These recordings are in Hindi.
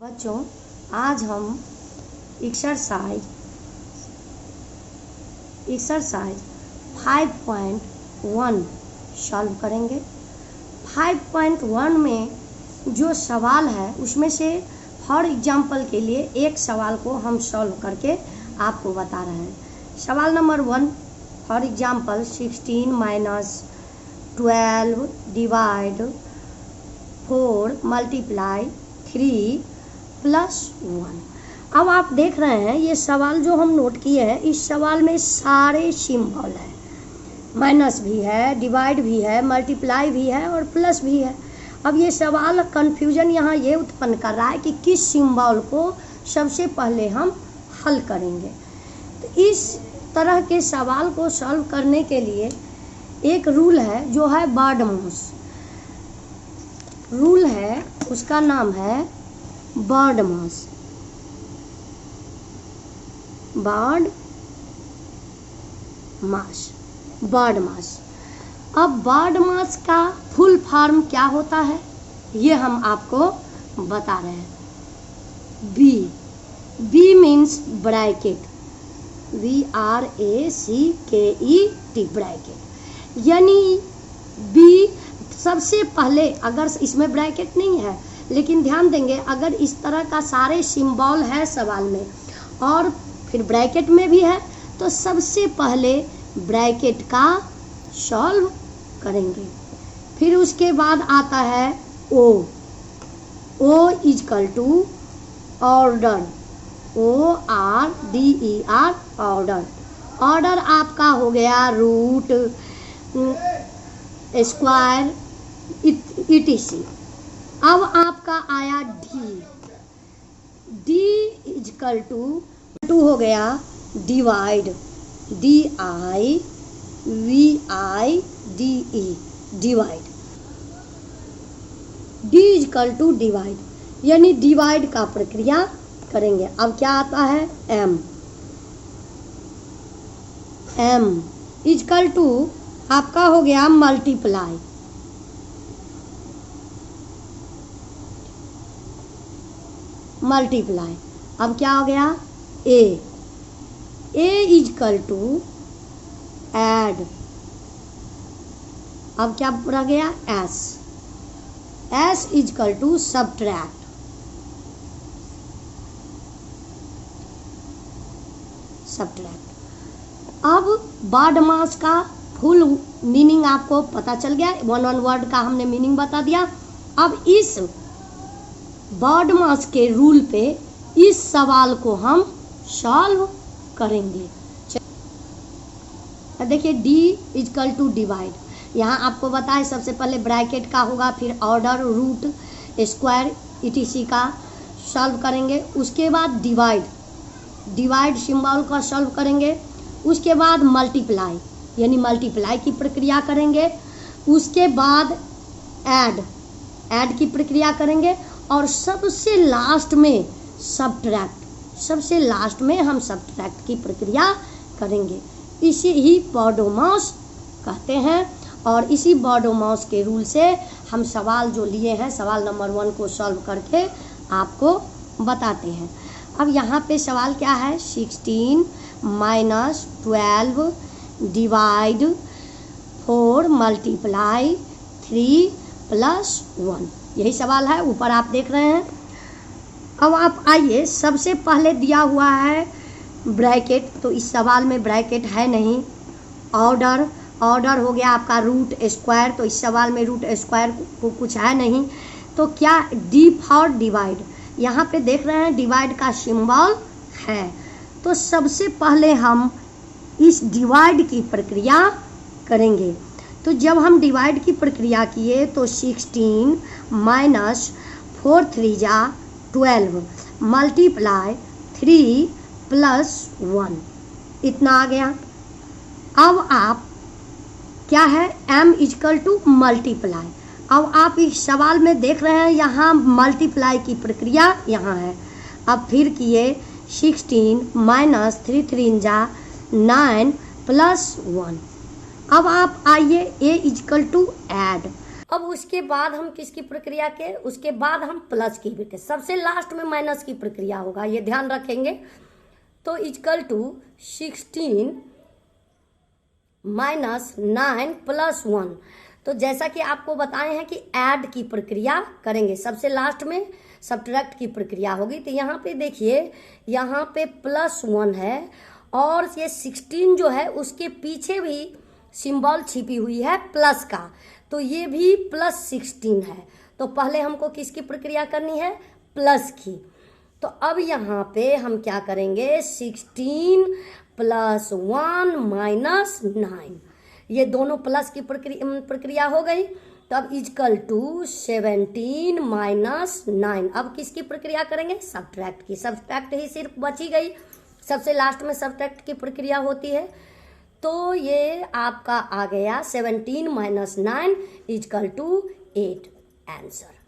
बच्चों, आज हम एक्सरसाइज 5.1 सॉल्व करेंगे। 5.1 में जो सवाल है उसमें से फॉर एग्जाम्पल के लिए एक सवाल को हम सॉल्व करके आपको बता रहे हैं। सवाल number 1, for example 16 - 12 divide 4 multiply 3 + 1। अब आप देख रहे हैं ये सवाल जो हम नोट किए हैं, इस सवाल में सारे सिंबल है, माइनस भी है, डिवाइड भी है, मल्टीप्लाई भी है और प्लस भी है। अब ये सवाल कन्फ्यूजन यहाँ ये उत्पन्न कर रहा है कि किस सिंबल को सबसे पहले हम हल करेंगे। तो इस तरह के सवाल को सॉल्व करने के लिए एक रूल है जो है बर्डमास रूल है, उसका नाम है बर्डमास। अब बर्डमास का फुल फॉर्म क्या होता है ये हम आपको बता रहे हैं। B means bracket, BRACKET bracket, यानी बी सबसे पहले, अगर इसमें ब्रैकेट नहीं है लेकिन ध्यान देंगे अगर इस तरह का सारे सिंबल है सवाल में और फिर ब्रैकेट में भी है तो सबसे पहले ब्रैकेट का सॉल्व करेंगे। फिर उसके बाद आता है O equal to order, ORDER order. Order आपका हो गया रूट, स्क्वायर, ETC। अब आपका आया डी इक्वल टू हो गया divide, DIVIDE divide. D equal to divide यानी डिवाइड का प्रक्रिया करेंगे। अब क्या आता है M इक्वल टू आपका हो गया मल्टीप्लाई, अब क्या हो गया A इक्वल टू ऐड, अब क्या रह गया S इक्वल टू सब्ट्रैक्ट, अब बर्डमास का फुल मीनिंग आपको पता चल गया, वन वर्ड का हमने मीनिंग बता दिया। अब इस बर्डमास के रूल पे इस सवाल को हम सॉल्व करेंगे। देखिए D इक्वल टू डिवाइड, यहाँ आपको बताए सबसे पहले ब्रैकेट का होगा, फिर ऑर्डर, रूट, स्क्वायर, ETC का सॉल्व करेंगे। उसके बाद डिवाइड सिंबल का सॉल्व करेंगे। उसके बाद मल्टीप्लाई यानी मल्टीप्लाई की प्रक्रिया करेंगे। उसके बाद ऐड की प्रक्रिया करेंगे और सबसे लास्ट में हम सब्ट्रैक्ट की प्रक्रिया करेंगे। इसी ही बर्डमास कहते हैं और इसी बर्डमास के रूल से हम सवाल जो लिए हैं, सवाल नंबर 1 को सॉल्व करके आपको बताते हैं। अब यहाँ पे सवाल क्या है, 16 - 12 डिवाइड 4 मल्टीप्लाई 3 + 1, यही सवाल है, ऊपर आप देख रहे हैं। अब आप आइए, सबसे पहले दिया हुआ है ब्रैकेट, तो इस सवाल में ब्रैकेट है नहीं। ऑर्डर हो गया आपका रूट, स्क्वायर, तो इस सवाल में रूट स्क्वायर को कुछ है नहीं। तो क्या डी फॉर डिवाइड, यहाँ पे देख रहे हैं डिवाइड का सिंबल है। तो सबसे पहले हम इस डिवाइड की प्रक्रिया करेंगे। तो जब हम डिवाइड की प्रक्रिया किए तो 16 - 4 3 = 12 मल्टीप्लाई 3 + 1, इतना आ गया। अब आप क्या है M इक्वल टू मल्टीप्लाई। अब आप इस सवाल में देख रहे हैं यहाँ मल्टीप्लाई की प्रक्रिया यहाँ है। अब फिर किए 16 - 3 3 = 9 + 1। अब आप आइए A इक्वल टू ऐड। अब उसके बाद हम किसकी प्रक्रिया के, उसके बाद हम प्लस की भी थे, सबसे लास्ट में माइनस की प्रक्रिया होगा, ये ध्यान रखेंगे। तो इक्वल टू 16 माइनस 9 प्लस 1। तो जैसा कि आपको बताए हैं कि ऐड की प्रक्रिया करेंगे, सबसे लास्ट में सब्ट्रैक्ट की प्रक्रिया होगी। तो यहाँ पे देखिए, यहाँ पे +1 है और ये 16 जो है उसके पीछे भी सिंबल छिपी हुई है प्लस का, तो ये भी +16 है। तो पहले हमको किसकी प्रक्रिया करनी है, प्लस की। तो अब यहाँ पे हम क्या करेंगे, 16 + 1 - 9, ये दोनों प्लस की प्रक्रिया हो गई। तब इक्वल टू 17 - 9। अब किसकी प्रक्रिया करेंगे, सब्ट्रैक्ट की। सब्ट्रैक्ट ही सिर्फ बची गई, सबसे लास्ट में सब्ट्रैक्ट की प्रक्रिया होती है। तो ये आपका आ गया 17 - 9 = 8 आंसर।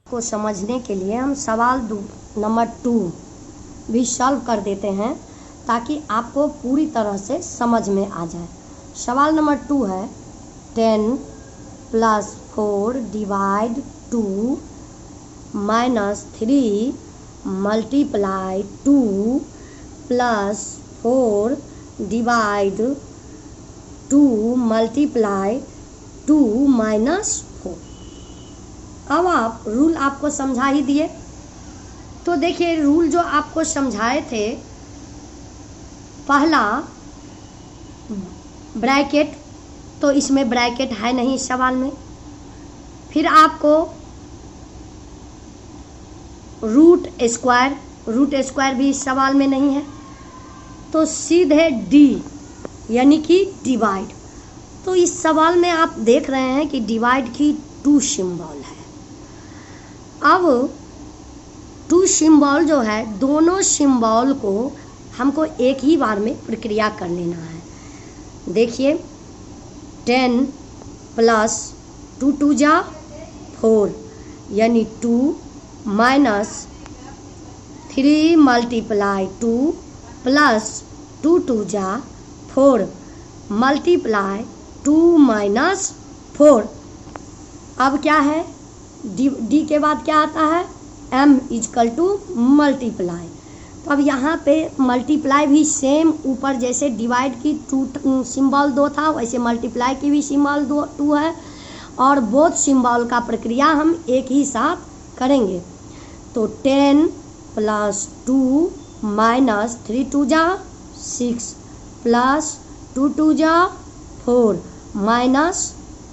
को समझने के लिए हम सवाल नंबर 2 भी सॉल्व कर देते हैं ताकि आपको पूरी तरह से समझ में आ जाए। सवाल नंबर 2 है 10 + 4 / 2 - 3 × 2 + 4 / 2 × 2 - 4। अब आप रूल आपको समझा ही दिए, तो देखिए रूल जो आपको समझाए थे, पहला ब्रैकेट, तो इसमें ब्रैकेट है नहीं सवाल में। फिर आपको रूट स्क्वायर भी इस सवाल में नहीं है, तो सीधे डी यानी कि डिवाइड। तो इस सवाल में आप देख रहे हैं कि डिवाइड की 2 सिंबल है। अब 2 सिंबल जो है, दोनों सिंबल को हमको एक ही बार में प्रक्रिया कर लेना है। देखिए 10 + 2 × 2 = 4 यानी 2 - 3 × 2 + 2 × 2 = 4 × 2 - 4। अब क्या है, डी के बाद क्या आता है, m = मल्टीप्लाई। तो अब यहाँ पे मल्टीप्लाई भी सेम, ऊपर जैसे डिवाइड की 2 सिंबल 2 था, वैसे मल्टीप्लाई की भी सिंबल 2 है, और बोथ सिंबल का प्रक्रिया हम एक ही साथ करेंगे। तो 10 + 2 - 3 × 2 = 6 + 2 × 2 = 4 -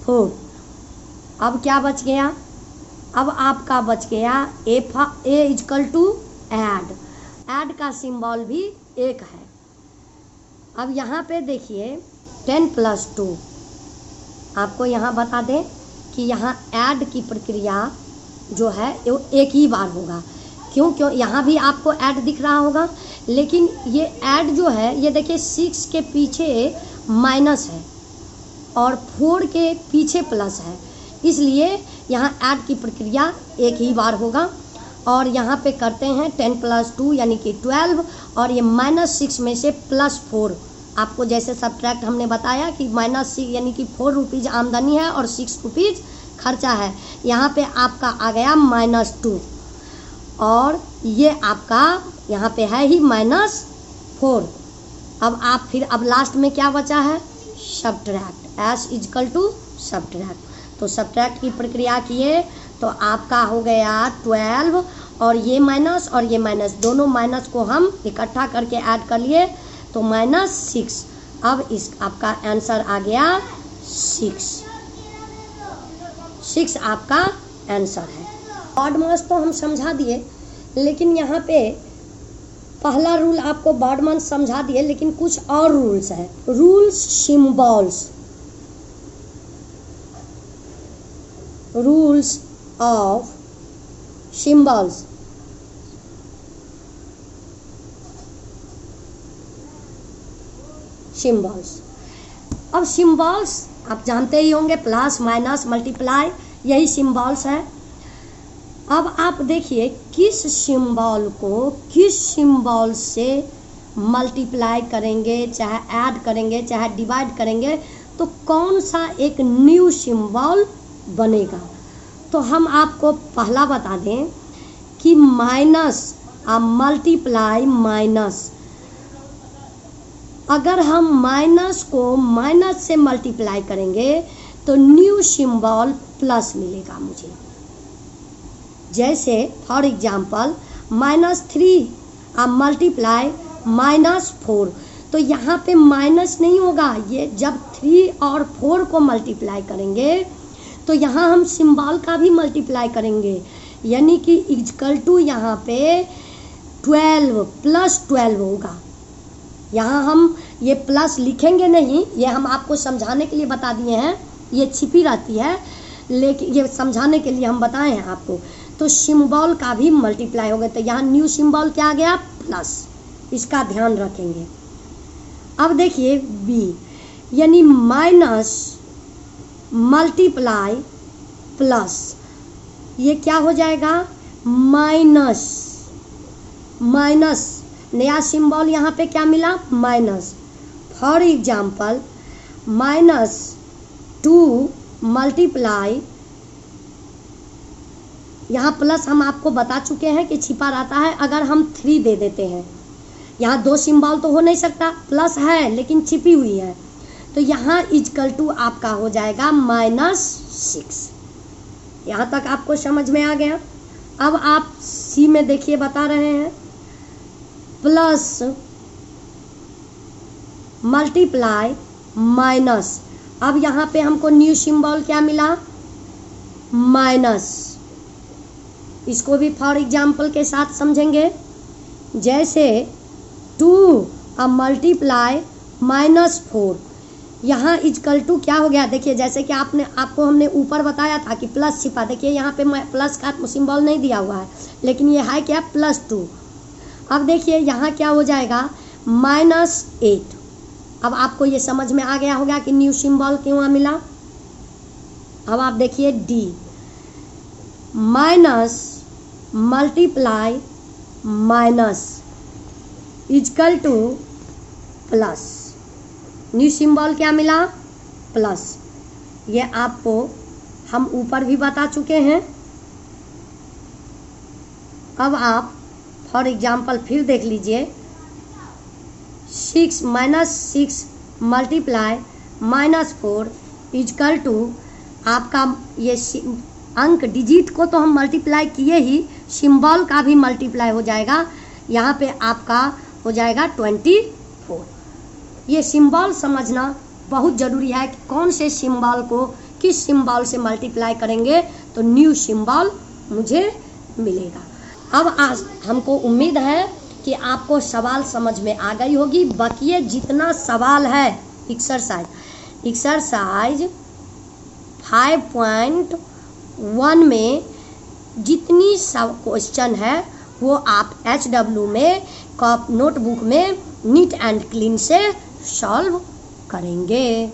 4। अब क्या बच गया, अब आपका बच गया a = ऐड का सिंबल भी एक है। अब यहाँ पे देखिए 10 + 2, आपको यहाँ बता दें कि यहाँ ऐड की प्रक्रिया जो है वो एक ही बार होगा। क्यों यहाँ भी आपको ऐड दिख रहा होगा, लेकिन ये ऐड जो है, ये देखिए 6 के पीछे माइनस है और 4 के पीछे प्लस है, इसलिए यहाँ ऐड की प्रक्रिया एक ही बार होगा। और यहाँ पे करते हैं 10 + 2 यानी कि 12, और ये -6 में से +4, आपको जैसे सब्ट्रैक्ट हमने बताया कि -6 यानी कि 4 रुपीज़ आमदनी है और 6 रुपीज़ खर्चा है। यहाँ पे आपका आ गया -2, और ये आपका यहाँ पे है ही -4। अब आप फिर अब लास्ट में क्या बचा है, सब्ट्रैक्ट, S = सब्ट्रैक्ट। तो सब्ट्रैक्ट की प्रक्रिया किए तो आपका हो गया 12, और ये माइनस और ये माइनस, दोनों माइनस को हम इकट्ठा करके ऐड कर लिए तो -6। अब इस आपका आंसर आ गया 6 आपका आंसर है। ऑड मास तो हम समझा दिए, लेकिन यहाँ पे पहला रूल आपको ऑड मास समझा दिए, लेकिन कुछ और रूल्स है। Rules of symbols. अब सिंबल्स आप जानते ही होंगे, प्लस माइनस मल्टीप्लाई, यही सिंबल्स है। अब आप देखिए किस सिंबल को किस सिंबल से मल्टीप्लाई करेंगे, चाहे ऐड करेंगे, चाहे डिवाइड करेंगे, तो कौन सा एक न्यू सिंबल बनेगा। तो हम आपको पहला बता दें कि माइनस मल्टीप्लाई माइनस, अगर हम माइनस को माइनस से मल्टीप्लाई करेंगे तो न्यू सिंबल प्लस मिलेगा मुझे। जैसे फॉर एग्जाम्पल -3 मल्टीप्लाई -4, तो यहाँ पे माइनस नहीं होगा, ये जब 3 और 4 को मल्टीप्लाई करेंगे तो यहाँ हम सिंबल का भी मल्टीप्लाई करेंगे, यानी कि इक्वल टू यहाँ पे 12 + 12 होगा। यहाँ हम ये प्लस लिखेंगे नहीं, ये हम आपको समझाने के लिए बता दिए हैं, ये छिपी रहती है लेकिन ये समझाने के लिए हम बताए हैं आपको। तो सिंबल का भी मल्टीप्लाई होगा, तो यहाँ न्यू सिंबल क्या आ गया, प्लस, इसका ध्यान रखेंगे। अब देखिए बी, यानी माइनस मल्टीप्लाई प्लस, ये क्या हो जाएगा, माइनस, नया सिंबल यहाँ पे क्या मिला, माइनस। फॉर एग्जाम्पल -2 मल्टीप्लाई, यहाँ प्लस हम आपको बता चुके हैं कि छिपा रहता है, अगर हम 3 दे देते हैं, यहाँ 2 सिंबल तो हो नहीं सकता, प्लस है लेकिन छिपी हुई है, तो यहाँ इक्वल टू आपका हो जाएगा -6। यहाँ तक आपको समझ में आ गया। अब आप सी में देखिए बता रहे हैं प्लस मल्टीप्लाई माइनस, अब यहाँ पे हमको न्यू सिंबल क्या मिला, माइनस। इसको भी फॉर एग्जाम्पल के साथ समझेंगे। जैसे 2 मल्टीप्लाई -4, यहाँ इक्वल टू क्या हो गया, देखिए जैसे कि आपको हमने ऊपर बताया था कि प्लस छिपा, देखिए यहाँ पे प्लस का सिंबल नहीं दिया हुआ है, लेकिन ये है क्या, +2। अब देखिए यहाँ क्या हो जाएगा, -8। अब आपको ये समझ में आ गया होगा कि न्यू सिंबल क्यों मिला। अब आप देखिए D, minus multiply minus equal two plus, new symbol क्या मिला, प्लस। ये आपको हम ऊपर भी बता चुके हैं। अब आप फॉर एग्जाम्पल फिर देख लीजिए, 6 मल्टीप्लाई -4 इक्वल टू आपका ये अंक डिजिट को तो हम मल्टीप्लाई किए ही, सिंबल का भी मल्टीप्लाई हो जाएगा, यहाँ पे आपका हो जाएगा 24। ये सिंबल समझना बहुत ज़रूरी है कि कौन से सिंबल को किस सिंबल से मल्टीप्लाई करेंगे तो न्यू सिंबल मुझे मिलेगा। अब आज हमको उम्मीद है कि आपको सवाल समझ में आ गई होगी। बाकी जितना सवाल है एक्सरसाइज 5.1 में जितनी सब क्वेश्चन है वो आप HW में नोटबुक में नीट एंड क्लीन से सॉल्व करेंगे।